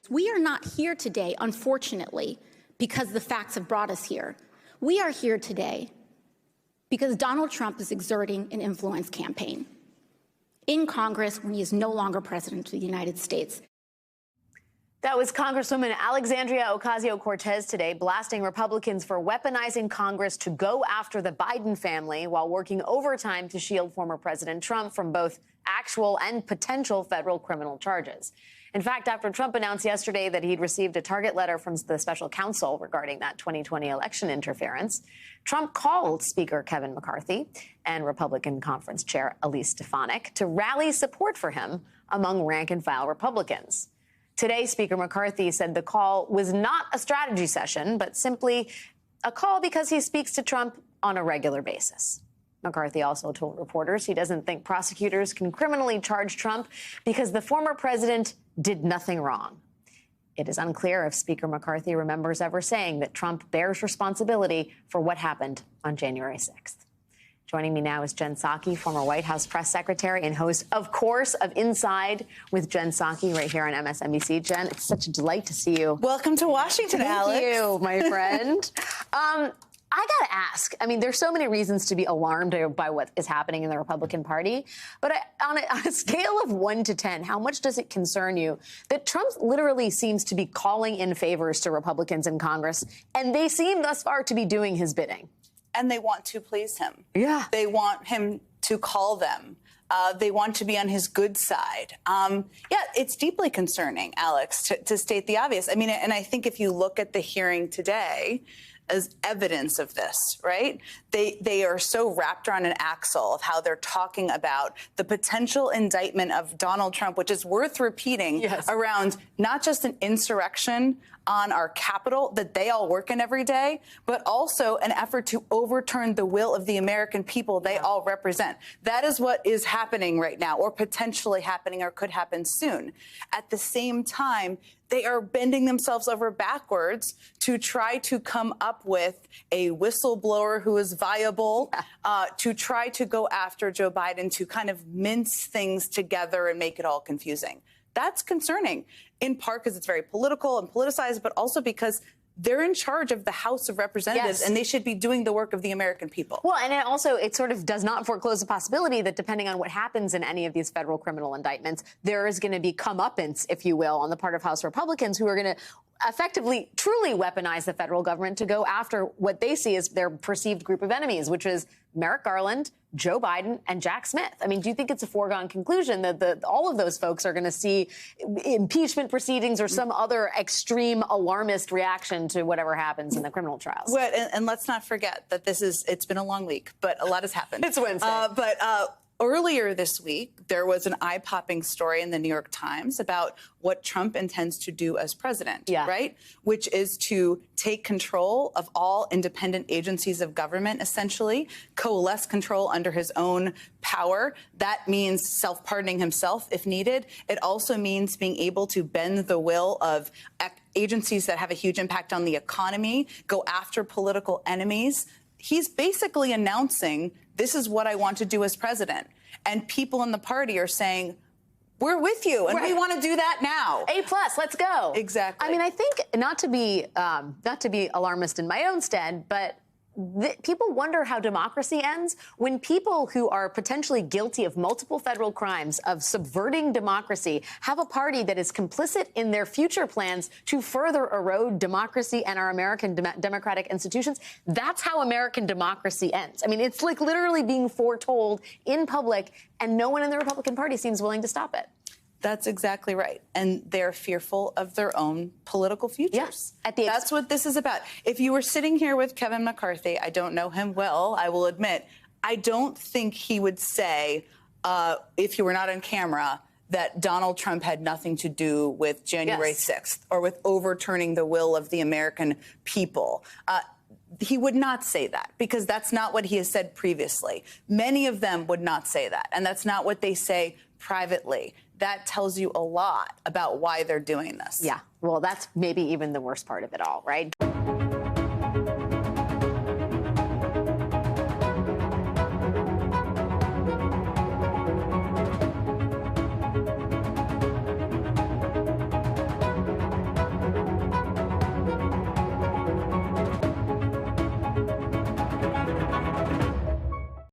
We are not here today, unfortunately, because the facts have brought us here. We are here today because Donald Trump is exerting an influence campaign in Congress when he is no longer president of the United States. That was Congresswoman Alexandria Ocasio-Cortez today, blasting Republicans for weaponizing Congress to go after the Biden family while working overtime to shield former President Trump from both actual and potential federal criminal charges. In fact, after Trump announced yesterday that he'd received a target letter from the special counsel regarding that 2020 election interference, Trump called Speaker Kevin McCarthy and Republican Conference Chair Elise Stefanik to rally support for him among rank-and-file Republicans. Today, Speaker McCarthy said the call was not a strategy session, but simply a call because he speaks to Trump on a regular basis. McCarthy also told reporters he doesn't think prosecutors can criminally charge Trump because the former president did nothing wrong. It is unclear if Speaker McCarthy remembers ever saying that Trump bears responsibility for what happened on January 6th. Joining me now is Jen Psaki, former White House press secretary and host, of course, of Inside with Jen Psaki right here on MSNBC. Jen, it's such a delight to see you. Welcome to Washington, Alex. Thank you, my friend. I got to ask, I mean, there's so many reasons to be alarmed by what is happening in the Republican Party. But on a scale of 1 to 10, how much does it concern you that Trump literally seems to be calling in favors to Republicans in Congress, and they seem thus far to be doing his bidding? And they want to please him. Yeah. They want him to call them. They want to be on his good side. Yeah, it's deeply concerning, Alex, to state the obvious. I mean, and I think if you look at the hearing today as evidence of this, right? They are so wrapped around an axle of how they're talking about the potential indictment of Donald Trump, which is worth repeating, yes, around not just an insurrection on our Capitol that they all work in every day, but also an effort to overturn the will of the American people they all represent. That is what is happening right now, or potentially happening, or could happen soon. At the same time, they are bending themselves over backwards to try to come up with a whistleblower who is viable, to try to go after Joe Biden, to kind of mince things together and make it all confusing. That's concerning, in part because it's very political and politicized, but also because they're in charge of the House of Representatives, yes, and they should be doing the work of the American people. Well, and it sort of does not foreclose the possibility that depending on what happens in any of these federal criminal indictments, there is going to be comeuppance, if you will, on the part of House Republicans who are going to effectively, truly weaponize the federal government to go after what they see as their perceived group of enemies, which is Merrick Garland, Joe Biden, and Jack Smith. I mean, do you think it's a foregone conclusion that all of those folks are going to see impeachment proceedings or some other extreme alarmist reaction to whatever happens in the criminal trials? Well, and let's not forget that it's been a long week, but a lot has happened. It's Wednesday. Earlier this week, there was an eye-popping story in the New York Times about what Trump intends to do as president, right? Which is to take control of all independent agencies of government, essentially, coalesce control under his own power. That means self-pardoning himself if needed. It also means being able to bend the will of agencies that have a huge impact on the economy, go after political enemies. He's basically announcing, this is what I want to do as president. And people in the party are saying, we're with you, and we want to do that now. A+, let's go. Exactly. I mean, I think not to be alarmist in my own stead, but people wonder how democracy ends when people who are potentially guilty of multiple federal crimes of subverting democracy have a party that is complicit in their future plans to further erode democracy and our American democratic institutions. That's how American democracy ends. I mean, it's like literally being foretold in public, and no one in the Republican Party seems willing to stop it. That's exactly right. And they're fearful of their own political futures. Yes. That's what this is about. If you were sitting here with Kevin McCarthy, I don't know him well, I will admit, I don't think he would say, if he were not on camera, that Donald Trump had nothing to do with January 6th or with overturning the will of the American people. He would not say that, because that's not what he has said previously. Many of them would not say that, and that's not what they say privately. That tells you a lot about why they're doing this. Yeah, well, that's maybe even the worst part of it all, right?